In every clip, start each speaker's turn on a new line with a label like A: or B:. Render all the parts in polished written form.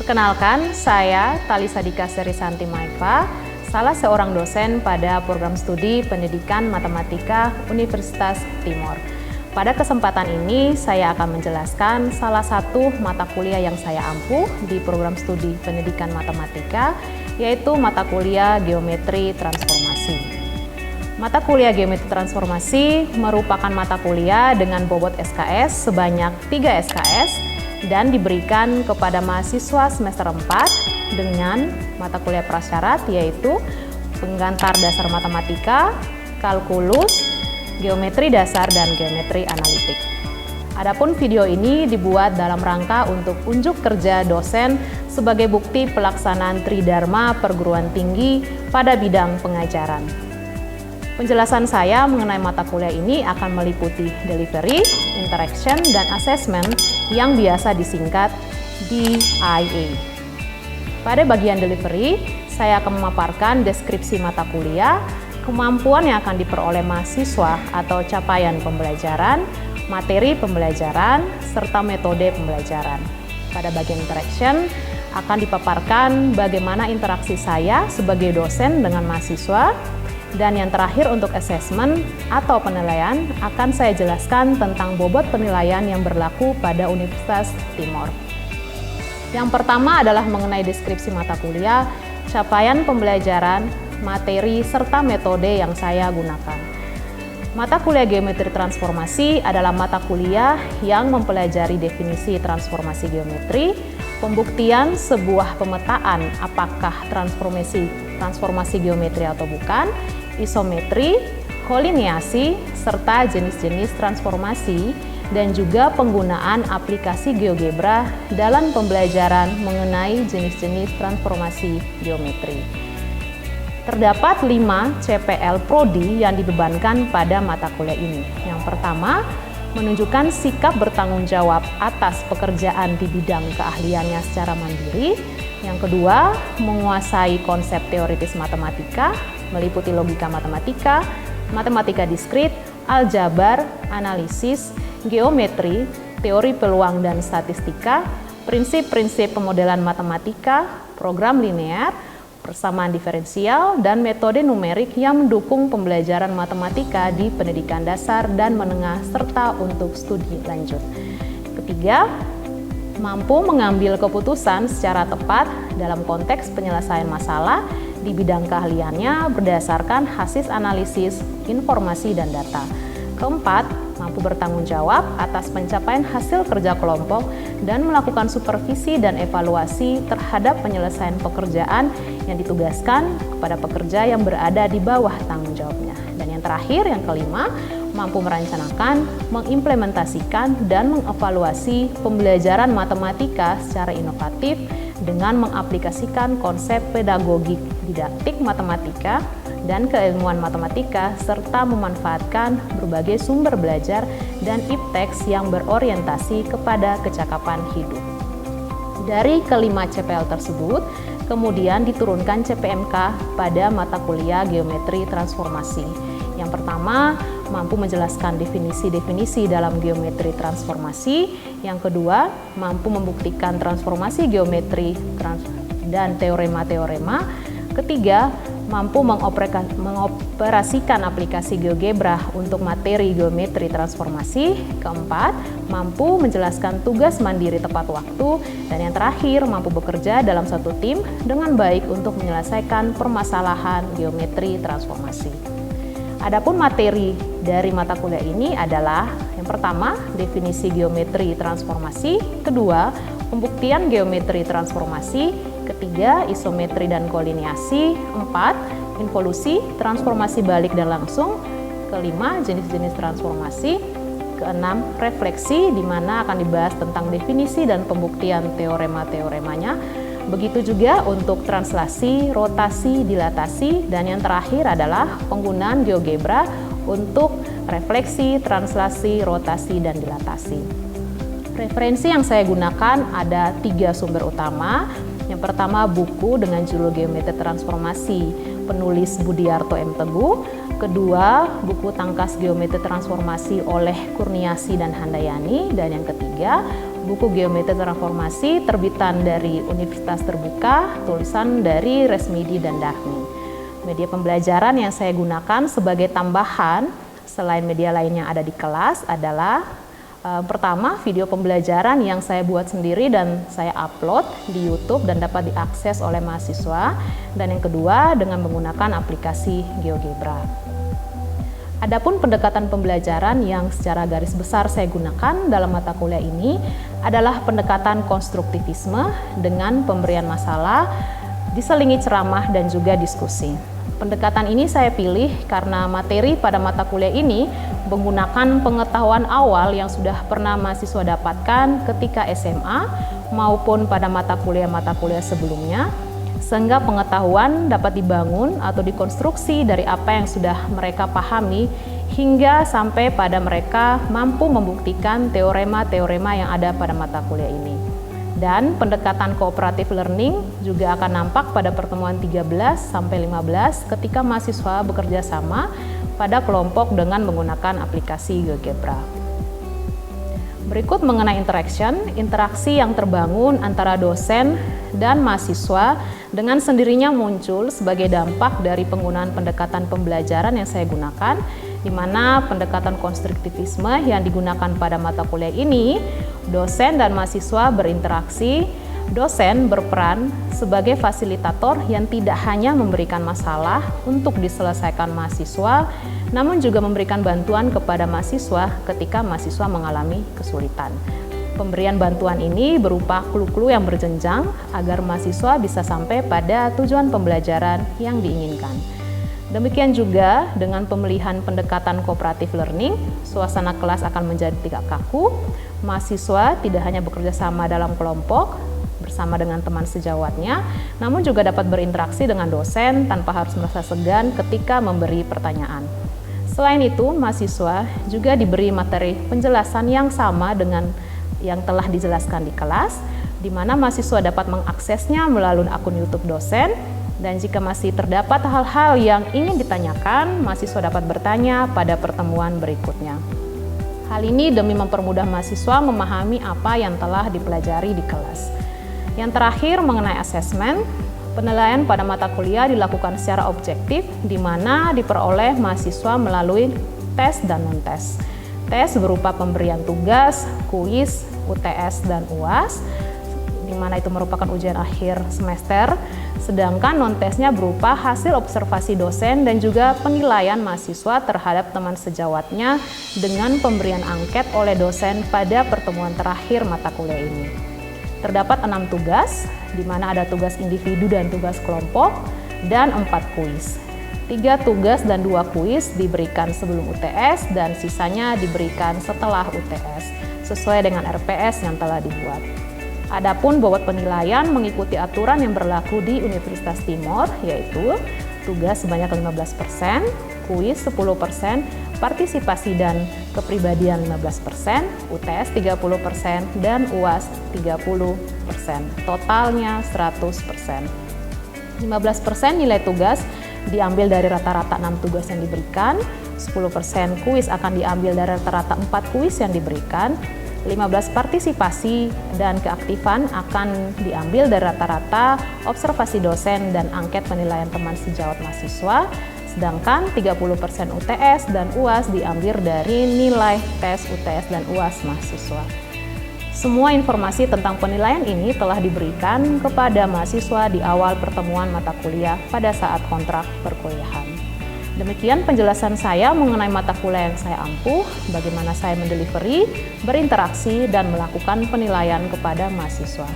A: Perkenalkan, saya Talisa Dika Serisanti Maifa, salah seorang dosen pada program studi Pendidikan Matematika Universitas Timor. Pada kesempatan ini, saya akan menjelaskan salah satu mata kuliah yang saya ampuh di program studi Pendidikan Matematika, yaitu mata kuliah Geometri Transformasi. Mata kuliah Geometri Transformasi merupakan mata kuliah dengan bobot SKS sebanyak 3 SKS dan diberikan kepada mahasiswa semester 4 dengan mata kuliah prasyarat yaitu Penggantar Dasar Matematika, Kalkulus, Geometri Dasar, dan Geometri Analitik. Adapun video ini dibuat dalam rangka untuk unjuk kerja dosen sebagai bukti pelaksanaan Tridharma perguruan tinggi pada bidang pengajaran. Penjelasan saya mengenai mata kuliah ini akan meliputi delivery, interaction, dan assessment yang biasa disingkat DIA. Pada bagian delivery, saya akan memaparkan deskripsi mata kuliah, kemampuan yang akan diperoleh mahasiswa atau capaian pembelajaran, materi pembelajaran, serta metode pembelajaran. Pada bagian interaction akan dipaparkan bagaimana interaksi saya sebagai dosen dengan mahasiswa, dan yang terakhir untuk assessment atau penilaian akan saya jelaskan tentang bobot penilaian yang berlaku pada Universitas Timor. Yang pertama adalah mengenai deskripsi mata kuliah, capaian pembelajaran, materi, serta metode yang saya gunakan. Mata kuliah Geometri Transformasi adalah mata kuliah yang mempelajari definisi transformasi geometri, pembuktian sebuah pemetaan apakah transformasi geometri atau bukan, isometri, kolineasi, serta jenis-jenis transformasi, dan juga penggunaan aplikasi GeoGebra dalam pembelajaran mengenai jenis-jenis transformasi geometri. Terdapat 5 CPL Prodi yang dibebankan pada mata kuliah ini. Yang pertama, menunjukkan sikap bertanggung jawab atas pekerjaan di bidang keahliannya secara mandiri. Yang kedua, menguasai konsep teoritis matematika, meliputi logika matematika, matematika diskrit, aljabar, analisis, geometri, teori peluang dan statistika, prinsip-prinsip pemodelan matematika, program linear, persamaan diferensial, dan metode numerik yang mendukung pembelajaran matematika di pendidikan dasar dan menengah serta untuk studi lanjut. Ketiga, mampu mengambil keputusan secara tepat dalam konteks penyelesaian masalah di bidang keahliannya berdasarkan hasil analisis, informasi, dan data. Keempat, mampu bertanggung jawab atas pencapaian hasil kerja kelompok dan melakukan supervisi dan evaluasi terhadap penyelesaian pekerjaan yang ditugaskan kepada pekerja yang berada di bawah tanggung jawabnya. Dan yang terakhir, yang kelima, mampu merencanakan, mengimplementasikan, dan mengevaluasi pembelajaran matematika secara inovatif dengan mengaplikasikan konsep pedagogik didaktik matematika dan keilmuan matematika, serta memanfaatkan berbagai sumber belajar dan ipteks yang berorientasi kepada kecakapan hidup. Dari kelima CPL tersebut, kemudian diturunkan CPMK pada mata kuliah Geometri Transformasi. Yang pertama, mampu menjelaskan definisi-definisi dalam geometri transformasi. Yang kedua, mampu membuktikan transformasi geometri dan teorema-teorema. Ketiga, mampu mengoperasikan aplikasi GeoGebra untuk materi geometri transformasi. Keempat, mampu menjelaskan tugas mandiri tepat waktu. Dan yang terakhir, mampu bekerja dalam satu tim dengan baik untuk menyelesaikan permasalahan geometri transformasi. Adapun materi dari mata kuliah ini adalah yang pertama, definisi geometri transformasi. Kedua, pembuktian geometri transformasi. Ketiga, isometri dan kolineasi. Empat, involusi, transformasi balik dan langsung. Kelima, jenis-jenis transformasi. Keenam, refleksi, di mana akan dibahas tentang definisi dan pembuktian teorema-teoremanya. Begitu juga untuk translasi, rotasi, dilatasi, dan yang terakhir adalah penggunaan GeoGebra untuk refleksi, translasi, rotasi, dan dilatasi. Referensi yang saya gunakan ada 3 sumber utama. Yang pertama, buku dengan judul Geometri Transformasi, penulis Budiarto M. Teguh. Kedua, buku Tangkas Geometri Transformasi oleh Kurniasi dan Handayani. Dan yang ketiga, buku Geometri Transformasi terbitan dari Universitas Terbuka, tulisan dari Resmidi dan Darmi. Media pembelajaran yang saya gunakan sebagai tambahan selain media lain yang ada di kelas adalah pertama, video pembelajaran yang saya buat sendiri dan saya upload di YouTube dan dapat diakses oleh mahasiswa. Dan yang kedua, dengan menggunakan aplikasi GeoGebra. Adapun pendekatan pembelajaran yang secara garis besar saya gunakan dalam mata kuliah ini adalah pendekatan konstruktivisme dengan pemberian masalah, diselingi ceramah dan juga diskusi. Pendekatan ini saya pilih karena materi pada mata kuliah ini menggunakan pengetahuan awal yang sudah pernah mahasiswa dapatkan ketika SMA maupun pada mata kuliah sebelumnya, sehingga pengetahuan dapat dibangun atau dikonstruksi dari apa yang sudah mereka pahami hingga sampai pada mereka mampu membuktikan teorema-teorema yang ada pada mata kuliah ini. Dan pendekatan cooperative learning juga akan nampak pada pertemuan 13-15 ketika mahasiswa bekerja sama pada kelompok dengan menggunakan aplikasi GeoGebra. Berikut mengenai interaksi yang terbangun antara dosen dan mahasiswa dengan sendirinya muncul sebagai dampak dari penggunaan pendekatan pembelajaran yang saya gunakan, di mana pendekatan konstruktivisme yang digunakan pada mata kuliah ini, dosen dan mahasiswa berinteraksi. Dosen berperan sebagai fasilitator yang tidak hanya memberikan masalah untuk diselesaikan mahasiswa, namun juga memberikan bantuan kepada mahasiswa ketika mahasiswa mengalami kesulitan. Pemberian bantuan ini berupa clue-clue yang berjenjang agar mahasiswa bisa sampai pada tujuan pembelajaran yang diinginkan. Demikian juga dengan pemilihan pendekatan cooperative learning, suasana kelas akan menjadi tidak kaku, mahasiswa tidak hanya bekerja sama dalam kelompok bersama dengan teman sejawatnya, namun juga dapat berinteraksi dengan dosen tanpa harus merasa segan ketika memberi pertanyaan. Selain itu, mahasiswa juga diberi materi penjelasan yang sama dengan yang telah dijelaskan di kelas, di mana mahasiswa dapat mengaksesnya melalui akun YouTube dosen. Dan jika masih terdapat hal-hal yang ingin ditanyakan, mahasiswa dapat bertanya pada pertemuan berikutnya. Hal ini demi mempermudah mahasiswa memahami apa yang telah dipelajari di kelas. Yang terakhir mengenai asesmen, penilaian pada mata kuliah dilakukan secara objektif, di mana diperoleh mahasiswa melalui tes dan non-tes. Tes berupa pemberian tugas, kuis, UTS, dan UAS, di mana itu merupakan ujian akhir semester, sedangkan non-tesnya berupa hasil observasi dosen dan juga penilaian mahasiswa terhadap teman sejawatnya dengan pemberian angket oleh dosen pada pertemuan terakhir mata kuliah ini. Terdapat 6 tugas, di mana ada tugas individu dan tugas kelompok, dan 4 kuis. 3 tugas dan 2 kuis diberikan sebelum UTS dan sisanya diberikan setelah UTS, sesuai dengan RPS yang telah dibuat. Adapun bobot penilaian mengikuti aturan yang berlaku di Universitas Timor, yaitu tugas sebanyak 15%, kuis 10%, partisipasi dan kepribadian 15%, UTS 30%, dan UAS 30%. Totalnya 100%. 15% nilai tugas diambil dari rata-rata 6 tugas yang diberikan, 10% kuis akan diambil dari rata-rata 4 kuis yang diberikan, 15 partisipasi dan keaktifan akan diambil dari rata-rata observasi dosen dan angket penilaian teman sejawat mahasiswa, sedangkan 30% UTS dan UAS diambil dari nilai tes UTS dan UAS mahasiswa. Semua informasi tentang penilaian ini telah diberikan kepada mahasiswa di awal pertemuan mata kuliah pada saat kontrak perkuliahan. Demikian penjelasan saya mengenai mata kuliah yang saya ampuh, bagaimana saya mendelivery, berinteraksi, dan melakukan penilaian kepada mahasiswa.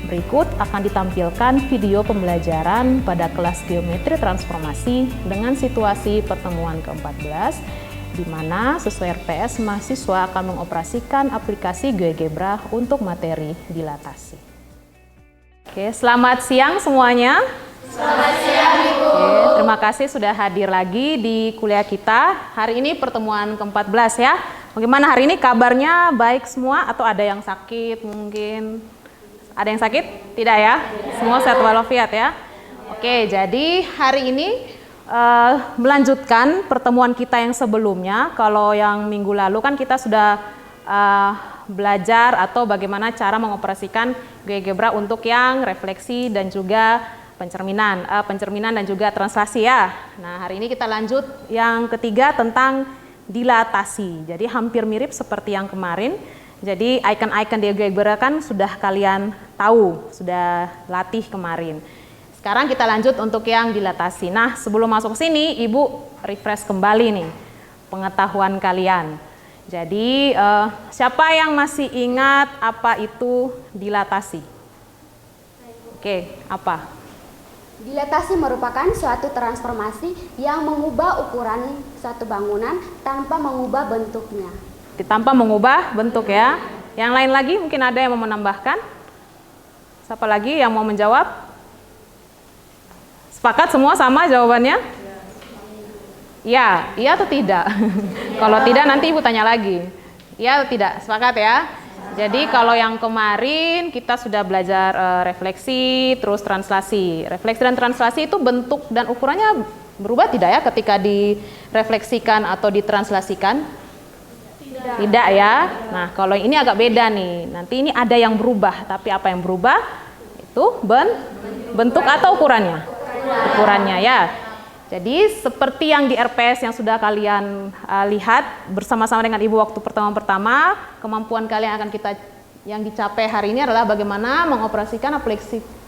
A: Berikut akan ditampilkan video pembelajaran pada kelas Geometri Transformasi dengan situasi pertemuan ke-14, di mana sesuai RPS mahasiswa akan mengoperasikan aplikasi GeoGebra untuk materi dilatasi. Oke, selamat siang semuanya.
B: Selamat siang, Ibu.
A: Oke, terima kasih sudah hadir lagi di kuliah kita. Hari ini pertemuan ke-14 ya. Bagaimana hari ini kabarnya, baik semua atau ada yang sakit mungkin? Ada yang sakit? Tidak ya? Semua sehat walafiat ya? Oke, jadi hari ini melanjutkan pertemuan kita yang sebelumnya. Kalau yang minggu lalu kan kita sudah belajar atau bagaimana cara mengoperasikan GeoGebra untuk yang refleksi dan juga pencerminan dan juga translasi ya. Nah, hari ini kita lanjut yang ketiga tentang dilatasi. Jadi hampir mirip seperti yang kemarin. Jadi icon-icon di GeoGebra kan sudah kalian tahu, sudah latih kemarin. Sekarang kita lanjut untuk yang dilatasi. Nah, sebelum masuk ke sini, Ibu refresh kembali nih pengetahuan kalian. Jadi siapa yang masih ingat apa itu dilatasi? Oke, apa?
B: Dilatasi merupakan suatu transformasi yang mengubah ukuran suatu bangunan tanpa mengubah bentuknya.
A: Tanpa mengubah bentuk ya. Yang lain lagi mungkin ada yang mau menambahkan? Siapa lagi yang mau menjawab? Sepakat semua sama jawabannya? Ya, iya atau tidak? Kalau tidak nanti Ibu tanya lagi. Iya atau tidak? Sepakat ya? Jadi kalau yang kemarin kita sudah belajar refleksi, terus translasi. Refleksi dan translasi itu bentuk dan ukurannya berubah tidak ya ketika direfleksikan atau ditranslasikan? Tidak ya. Nah, kalau ini agak beda nih. Nanti ini ada yang berubah, tapi apa yang berubah? Itu bentuk atau ukurannya? Ukurannya ya. Jadi seperti yang di RPS yang sudah kalian lihat bersama-sama dengan Ibu waktu pertama-pertama, kemampuan kalian akan yang dicapai hari ini adalah bagaimana mengoperasikan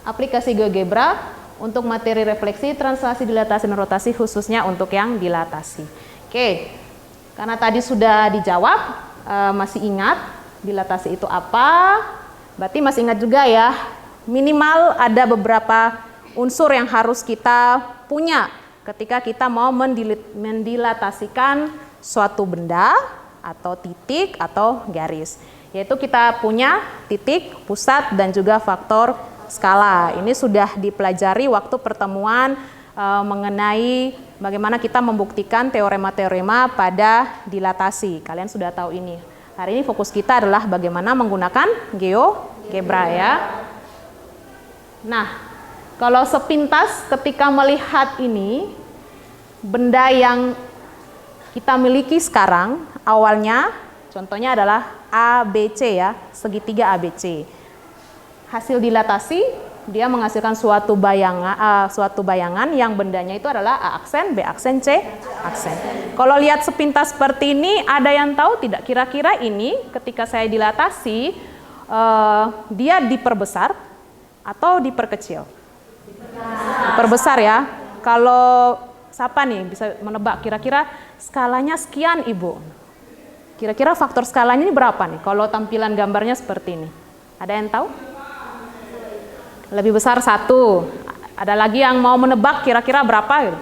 A: aplikasi GeoGebra untuk materi refleksi, translasi, dilatasi, dan rotasi khususnya untuk yang dilatasi. Oke, karena tadi sudah dijawab, masih ingat dilatasi itu apa? Berarti masih ingat juga ya, minimal ada beberapa unsur yang harus kita punya ketika kita mau mendilatasikan suatu benda atau titik atau garis. Yaitu kita punya titik, pusat, dan juga faktor skala. Ini sudah dipelajari waktu pertemuan mengenai bagaimana kita membuktikan teorema-teorema pada dilatasi. Kalian sudah tahu ini. Hari ini fokus kita adalah bagaimana menggunakan GeoGebra ya. Nah, kalau sepintas ketika melihat ini, benda yang kita miliki sekarang awalnya contohnya adalah ABC ya, segitiga ABC. Hasil dilatasi dia menghasilkan suatu bayangan yang bendanya itu adalah A aksen, B aksen, C aksen. Kalau lihat sepintas seperti ini, ada yang tahu tidak kira-kira ini ketika saya dilatasi dia diperbesar atau diperkecil? Diperbesar ya. Kalau siapa nih bisa menebak kira-kira skalanya sekian Ibu? Kira-kira faktor skalanya ini berapa nih kalau tampilan gambarnya seperti ini? Ada yang tahu? Lebih besar 1. Ada lagi yang mau menebak kira-kira berapa?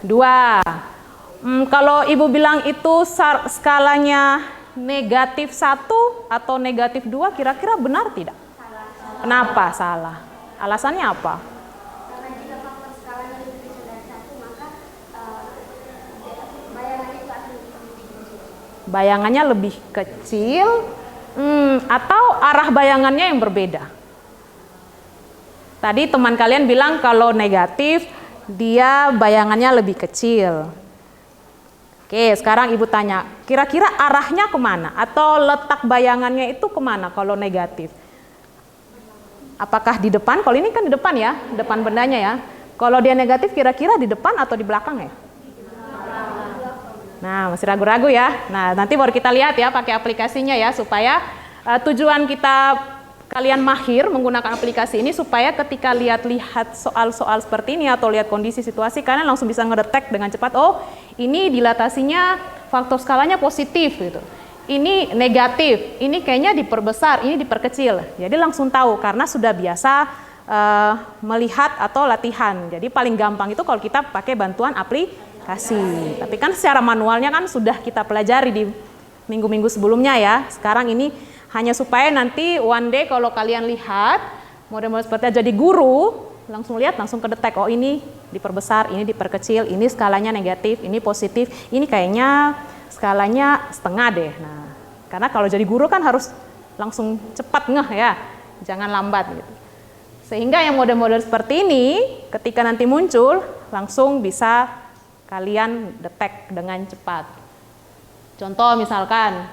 A: 2. Kalau Ibu bilang itu skalanya negatif 1 atau negatif 2, kira-kira benar tidak? Kenapa salah? Alasannya apa? Bayangannya lebih kecil atau arah bayangannya yang berbeda. Tadi teman kalian bilang kalau negatif dia bayangannya lebih kecil. Oke, sekarang Ibu tanya, kira-kira arahnya kemana? Atau letak bayangannya itu kemana kalau negatif? Apakah di depan? Kalau ini kan di depan ya, depan bendanya ya. Kalau dia negatif kira-kira di depan atau di belakang ya? Nah, masih ragu-ragu ya. Nah, nanti baru kita lihat ya pakai aplikasinya ya, supaya tujuan kita kalian mahir menggunakan aplikasi ini supaya ketika lihat soal-soal seperti ini atau lihat kondisi situasi, kalian langsung bisa ngedetek dengan cepat, oh ini dilatasinya faktor skalanya positif gitu. Ini negatif, ini kayaknya diperbesar, ini diperkecil. Jadi langsung tahu karena sudah biasa melihat atau latihan. Jadi paling gampang itu kalau kita pakai bantuan aplikasi. Tapi kan secara manualnya kan sudah kita pelajari di minggu-minggu sebelumnya ya. Sekarang ini hanya supaya nanti one day kalau kalian lihat model-model seperti jadi guru, langsung lihat, langsung kedetek, oh ini diperbesar, ini diperkecil, ini skalanya negatif, ini positif, ini kayaknya skalanya setengah deh. Nah, karena kalau jadi guru kan harus langsung cepat ngeh ya, jangan lambat gitu. Sehingga yang model-model seperti ini ketika nanti muncul langsung bisa kalian detek dengan cepat. Contoh misalkan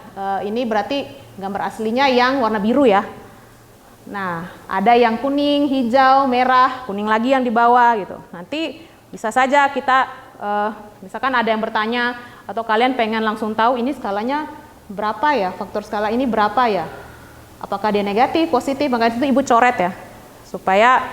A: ini berarti gambar aslinya yang warna biru ya. Nah, ada yang kuning, hijau, merah, kuning lagi yang di bawah gitu. Nanti bisa saja kita, misalkan ada yang bertanya atau kalian pengen langsung tahu ini skalanya berapa ya, faktor skala ini berapa ya. Apakah dia negatif, positif, maka itu Ibu coret ya. Supaya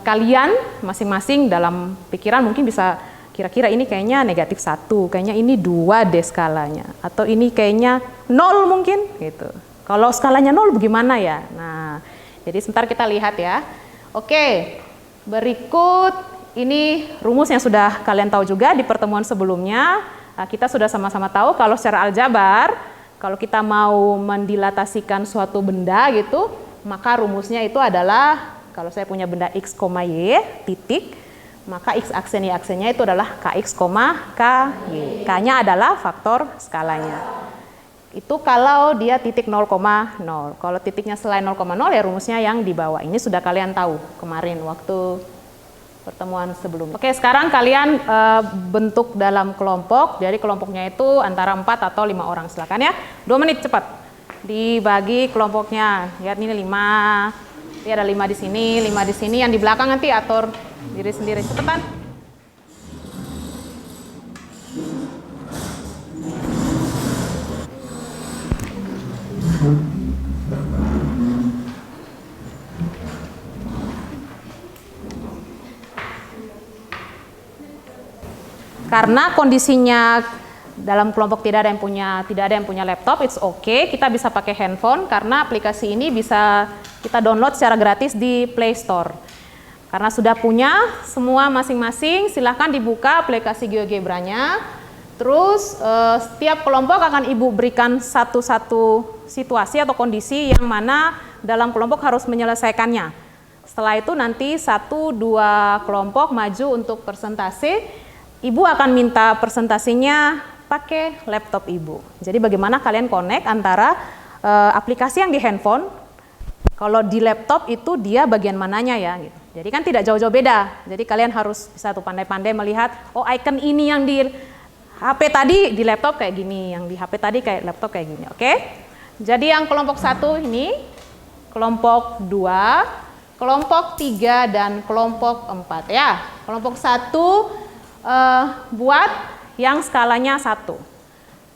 A: kalian masing-masing dalam pikiran mungkin bisa kira-kira ini kayaknya negatif 1, kayaknya ini 2 deh skalanya. Atau ini kayaknya 0 mungkin gitu. Kalau skalanya 0 bagaimana ya? Nah, jadi sebentar kita lihat ya. Oke, berikut ini rumus yang sudah kalian tahu juga di pertemuan sebelumnya. Nah, kita sudah sama-sama tahu kalau secara aljabar, kalau kita mau mendilatasikan suatu benda gitu, maka rumusnya itu adalah, kalau saya punya benda X, Y, titik, maka X aksen Y aksennya itu adalah KX, KY. K-nya adalah faktor skalanya. Itu kalau dia titik 0,0. Kalau titiknya selain 0,0 ya rumusnya yang di bawah. Ini sudah kalian tahu kemarin waktu pertemuan sebelumnya. Oke, sekarang kalian bentuk dalam kelompok. Jadi kelompoknya itu antara 4 atau 5 orang. Silakan ya. 2 menit cepat. Dibagi kelompoknya. Lihat ini 5. Ini ada 5 di sini, 5 di sini. Yang di belakang nanti atur diri sendiri. Cepetan. Karena kondisinya dalam kelompok tidak ada yang punya laptop, it's okay, kita bisa pakai handphone karena aplikasi ini bisa kita download secara gratis di Play Store. Karena sudah punya semua masing-masing, silahkan dibuka aplikasi GeoGebra-nya. Terus setiap kelompok akan Ibu berikan satu-satu situasi atau kondisi yang mana dalam kelompok harus menyelesaikannya. Setelah itu nanti 1-2 kelompok maju untuk presentasi. Ibu akan minta presentasinya pakai laptop Ibu. Jadi bagaimana kalian connect antara aplikasi yang di handphone, kalau di laptop itu dia bagian mananya ya gitu. Jadi kan tidak jauh-jauh beda. Jadi kalian harus bisa tuh pandai-pandai melihat, oh icon ini yang di HP tadi di laptop kayak gini, yang di HP tadi kayak laptop kayak gini, oke? Jadi yang kelompok 1 ini, kelompok 2, kelompok 3 dan kelompok 4 ya. Kelompok 1 buat yang skalanya 1.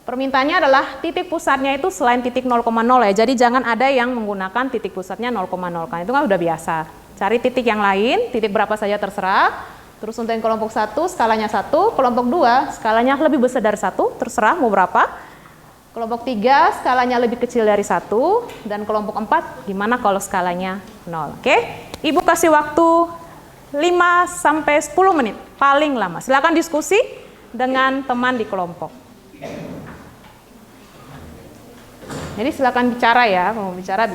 A: Permintaannya adalah titik pusatnya itu selain titik 0,0 ya. Jadi jangan ada yang menggunakan titik pusatnya 0,0 kan itu kan udah biasa. Cari titik yang lain, titik berapa saja terserah. Terus untuk yang kelompok 1 skalanya 1, kelompok 2 skalanya lebih besar dari 1, terserah mau berapa. Kelompok 3 skalanya lebih kecil dari 1 dan kelompok 4 gimana kalau skalanya 0. Oke? Ibu kasih waktu 5-10 menit paling lama. Silakan diskusi dengan teman di kelompok. Jadi silakan bicara ya, kalau mau bicara.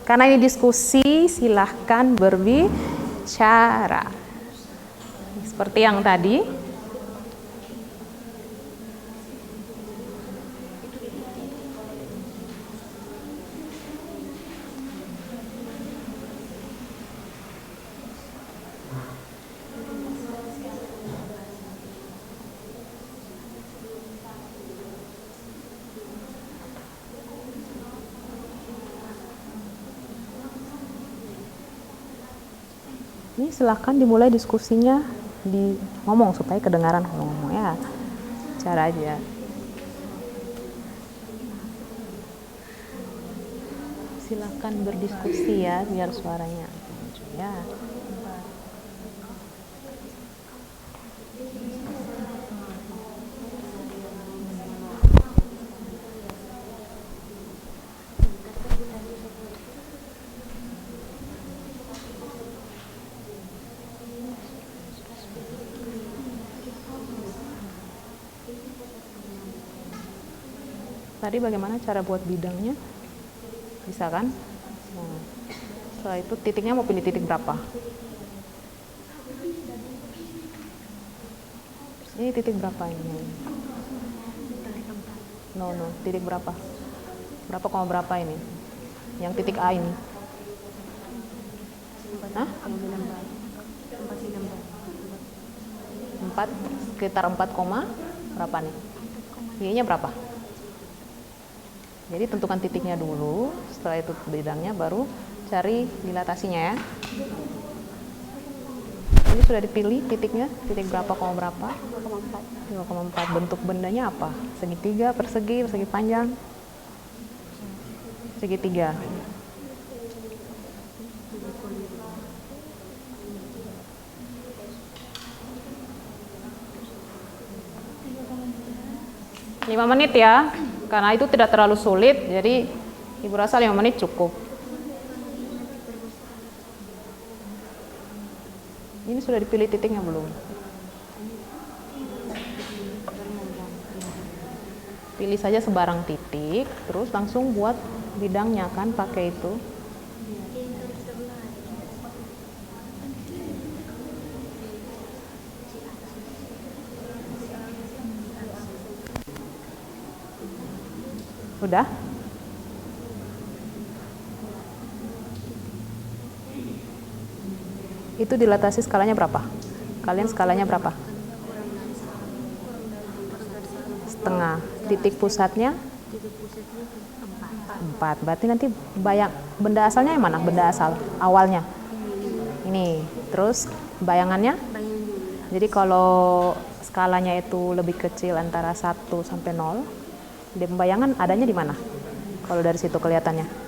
A: Karena ini diskusi, silahkan berbicara. Seperti yang tadi. Ini silakan dimulai diskusinya, ngomong supaya kedengaran ngomong ya. Cara aja. Silakan berdiskusi ya biar suaranya muncul ya. Tadi bagaimana cara buat bidangnya? Bisa kan? Nah, setelah itu titiknya mau pilih titik berapa? Ini titik berapa ini? No, titik berapa? Berapa koma berapa ini? Yang titik A ini? Hah? 4, sekitar 4, berapa nih? Y-nya berapa? Jadi tentukan titiknya dulu, setelah itu bidangnya baru cari dilatasinya ya. Ini sudah dipilih titiknya, titik berapa, koma berapa? 2,4. Bentuk bendanya apa? Segitiga, persegi, persegi panjang? Segitiga. Lima menit ya, karena itu tidak terlalu sulit, jadi Ibu rasa 5 menit cukup. Ini sudah dipilih titiknya belum? Pilih saja sebarang titik, terus langsung buat bidangnya kan pakai itu. Udah? Itu dilatasi skalanya berapa? Kalian skalanya berapa? Setengah. Titik pusatnya? 4. Berarti nanti benda asalnya yang mana? Benda asal awalnya? Ini. Terus bayangannya? Jadi kalau skalanya itu lebih kecil antara 1 sampai 0, di pembayangan adanya di mana? Kalau dari situ kelihatannya.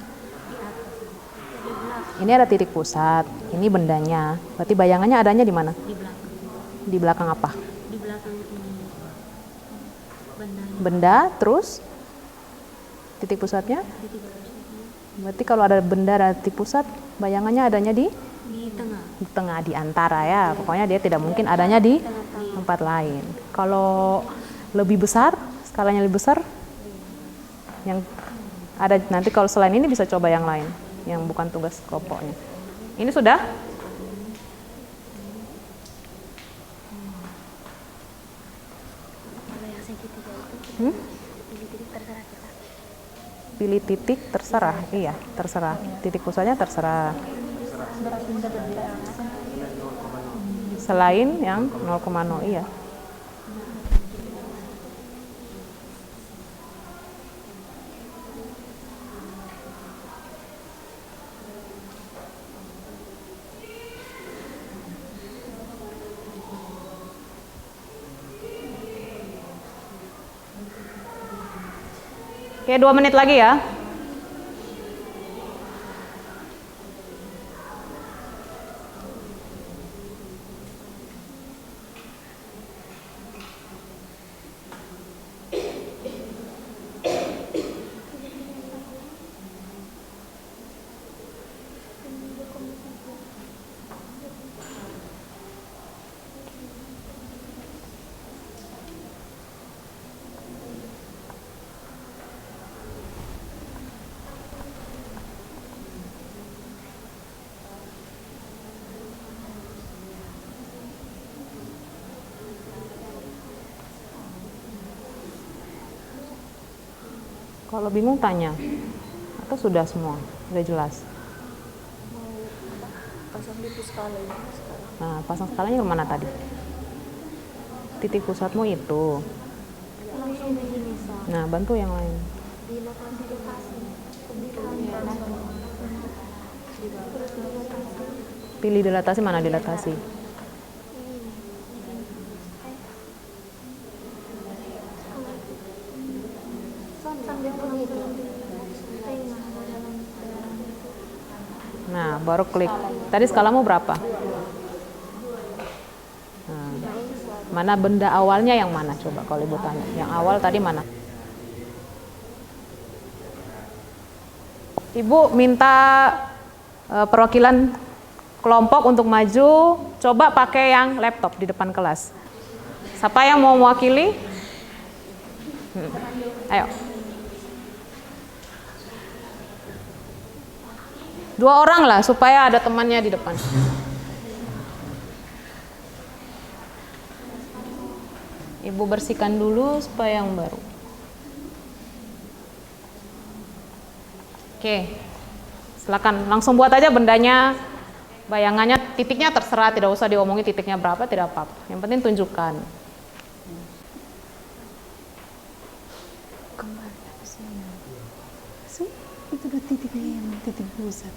A: Ini ada titik pusat, ini bendanya. Berarti bayangannya adanya di mana?
C: Di belakang.
A: Di belakang apa?
C: Di belakang ini.
A: Benda, terus titik pusatnya?
C: Titik pusatnya.
A: Berarti kalau ada benda ada titik pusat, bayangannya adanya di
C: tengah.
A: Di tengah, di antara ya. Pokoknya dia tidak mungkin adanya di tempat lain. Kalau lebih besar, skalanya lebih besar, yang ada nanti kalau selain ini bisa coba yang lain, yang bukan tugas kelompoknya. Ini sudah?
C: Kalau yang segitiga itu pilih titik terserah kita.
A: Pilih titik terserah, iya terserah. Titik pusatnya terserah. Selain yang 0,0, iya. Oke, 2 menit lagi ya. Kalau bingung tanya, atau sudah semua? Sudah jelas?
C: Pasang di skala ini sekarang.
A: Nah, pasang skalanya kemana tadi? Titik pusatmu itu.
C: Langsung di sini, Sa.
A: Nah, bantu yang lain. Pilih dilatasi, mana dilatasi? Nah, baru klik. Tadi skalamu berapa? Nah, mana benda awalnya yang mana? Coba kalau Ibu tanya. Yang awal tadi mana? Ibu minta perwakilan kelompok untuk maju. Coba pakai yang laptop di depan kelas. Siapa yang mau mewakili? Ayo. 2 orang lah supaya ada temannya di depan. Ibu bersihkan dulu supaya yang baru. Oke, silakan langsung buat aja bendanya Bayangannya titiknya terserah, tidak usah diomongin titiknya berapa, tidak apa-apa. Yang penting tunjukkan.
D: Kembali ke sini. Sih, itu dua titiknya yang titik pusat.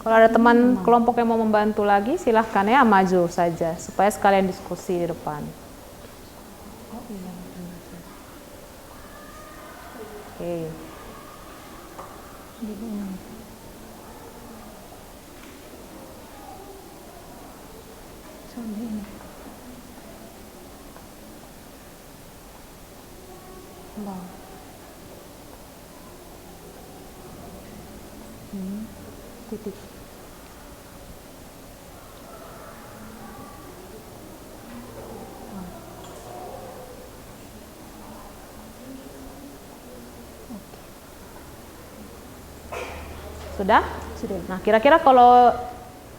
A: Kalau ada teman kelompok yang mau membantu lagi, silahkan ya maju saja supaya sekalian diskusi di depan. Oke.
D: Titik.
A: Sudah?
D: Sudah.
A: Nah, kira-kira kalau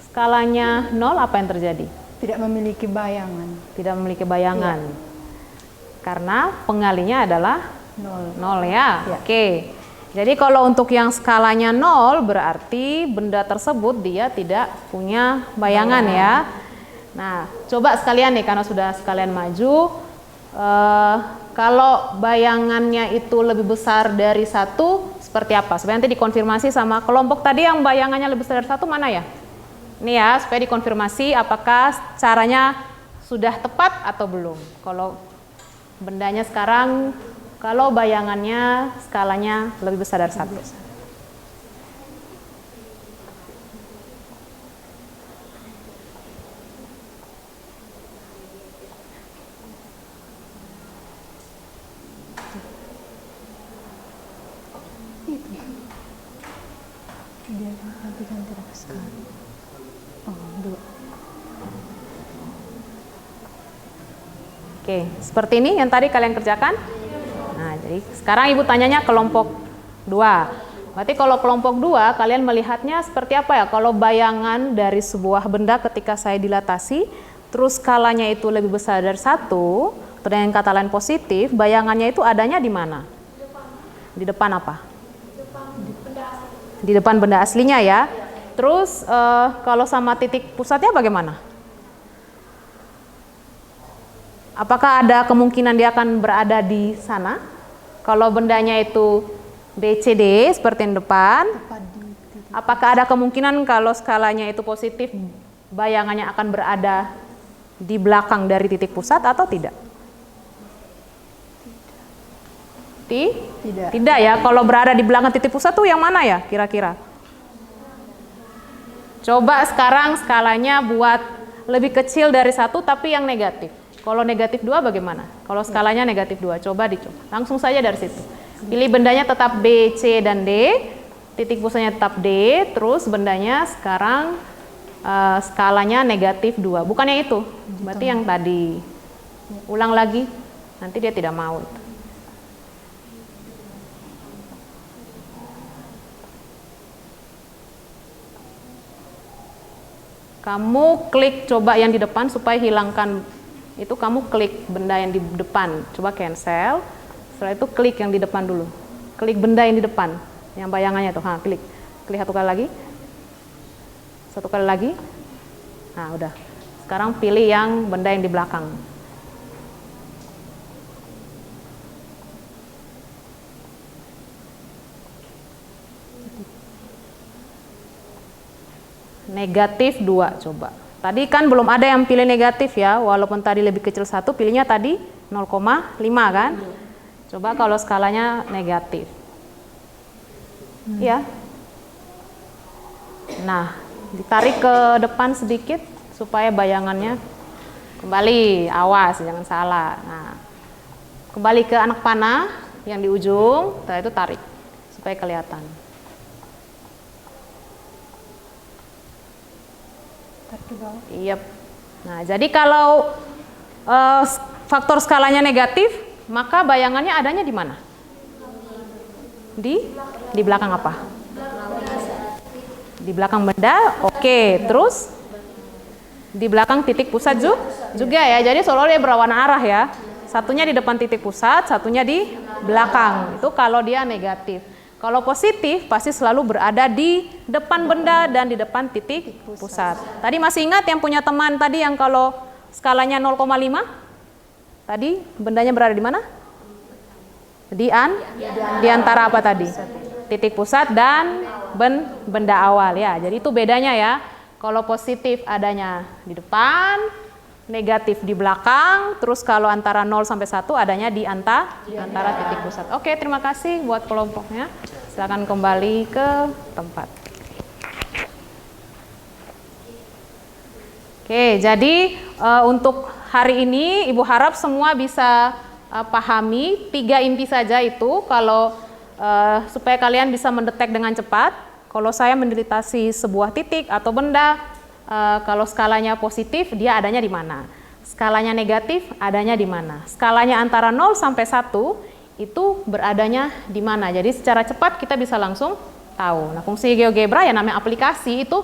A: skalanya 0 apa yang terjadi?
D: Tidak memiliki bayangan.
A: Tidak memiliki bayangan. Karena pengalinya adalah 0 ya. Oke. Jadi kalau untuk yang skalanya 0 berarti benda tersebut dia tidak punya bayangan ya. Nah, coba sekalian nih karena sudah sekalian maju, kalau bayangannya itu lebih besar dari 1 seperti apa? Supaya nanti dikonfirmasi sama kelompok tadi yang bayangannya lebih besar dari 1 mana ya? Ini ya, supaya dikonfirmasi apakah caranya sudah tepat atau belum. Kalau bendanya sekarang, kalau bayangannya skalanya lebih besar dari 1.
D: Dia nanti ganti sekali. Oh, 2.
A: Oke, seperti ini yang tadi kalian kerjakan. Nah, jadi sekarang Ibu tanyanya kelompok 2. Berarti kalau kelompok 2 kalian melihatnya seperti apa ya? Kalau bayangan dari sebuah benda ketika saya dilatasi, terus skalanya itu lebih besar dari 1, dengan kata lain positif, bayangannya itu adanya di mana? Di depan apa? Di depan benda aslinya ya. Terus kalau sama titik pusatnya bagaimana? Apakah ada kemungkinan dia akan berada di sana? Kalau bendanya itu BCD seperti yang depan, apakah ada kemungkinan kalau skalanya itu positif, bayangannya akan berada di belakang dari titik pusat atau tidak?
D: Tidak.
A: Tidak ya, kalau berada di belakang titik pusat tuh yang mana ya kira-kira? Coba sekarang skalanya buat lebih kecil dari 1 tapi yang negatif. Kalau negatif 2 bagaimana? Kalau skalanya negatif 2, coba dicoba. Langsung saja dari situ. Pilih bendanya tetap B, C, dan D. Titik pusatnya tetap D. Terus bendanya sekarang skalanya negatif 2. Bukannya itu, berarti yang tadi. Ulang lagi, nanti dia tidak mau. Kamu klik coba yang di depan supaya hilangkan itu, kamu klik benda yang di depan, coba cancel. Setelah itu klik yang di depan dulu, klik benda yang di depan, yang bayangannya tuh, klik 1 kali lagi, 1 kali lagi. Nah udah, sekarang pilih yang benda yang di belakang. Negatif 2 coba. Tadi kan belum ada yang pilih negatif ya, walaupun tadi lebih kecil 1, pilihnya tadi 0,5 kan? Coba kalau skalanya negatif. Ya. Nah, ditarik ke depan sedikit supaya bayangannya kembali, awas jangan salah. Nah, kembali ke anak panah yang di ujung, setelah itu tarik supaya kelihatan. Iya. Nah, jadi kalau faktor skalanya negatif, maka bayangannya adanya di mana? Di belakang apa? Di belakang benda. Oke, terus di belakang titik pusat juga ya. Jadi seolah-olah dia berlawanan arah ya. Satunya di depan titik pusat, satunya di belakang. Itu kalau dia negatif. Kalau positif pasti selalu berada di depan benda dan di depan titik pusat. Tadi masih ingat yang punya teman tadi yang kalau skalanya 0,5? Tadi bendanya berada di mana? Di antara apa tadi? Titik pusat dan benda awal ya. Jadi itu bedanya ya. Kalau positif adanya di depan, negatif di belakang, terus kalau antara 0 sampai 1 adanya di antara titik pusat. Oke, terima kasih buat kelompoknya. Silakan kembali ke tempat. Oke, jadi untuk hari ini Ibu harap semua bisa pahami 3 inti saja itu kalau supaya kalian bisa mendetek dengan cepat. Kalau saya mendeteksi sebuah titik atau benda, kalau skalanya positif, dia adanya di mana? Skalanya negatif, adanya di mana? Skalanya antara 0 sampai 1, itu beradanya di mana? Jadi secara cepat kita bisa langsung tahu. Nah, fungsi GeoGebra ya namanya aplikasi itu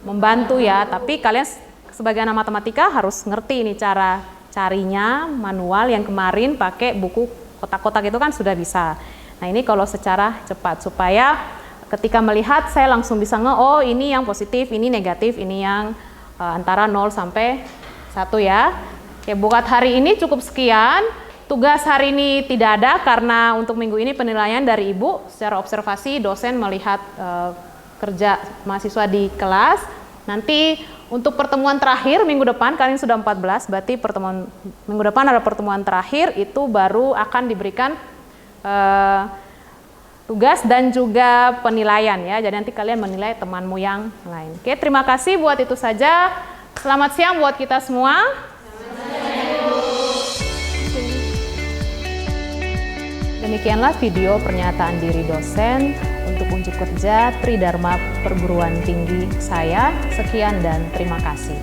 A: membantu ya, tapi kalian sebagai anak matematika harus ngerti ini cara carinya manual yang kemarin pakai buku kotak-kotak itu kan sudah bisa. Nah, ini kalau secara cepat supaya ketika melihat saya langsung bisa oh ini yang positif, ini negatif, ini yang antara 0 sampai 1 ya. Oke, buat hari ini cukup sekian. Tugas hari ini tidak ada karena untuk minggu ini penilaian dari Ibu secara observasi dosen melihat kerja mahasiswa di kelas. Nanti untuk pertemuan terakhir minggu depan kalian sudah 14, berarti pertemuan minggu depan ada pertemuan terakhir itu baru akan diberikan tugas dan juga penilaian ya. Jadi nanti kalian menilai temanmu yang lain. Oke, terima kasih buat itu saja. Selamat siang buat kita semua. Demikianlah video pernyataan diri dosen untuk unjuk kerja Tridharma Perguruan Tinggi saya. Sekian dan terima kasih.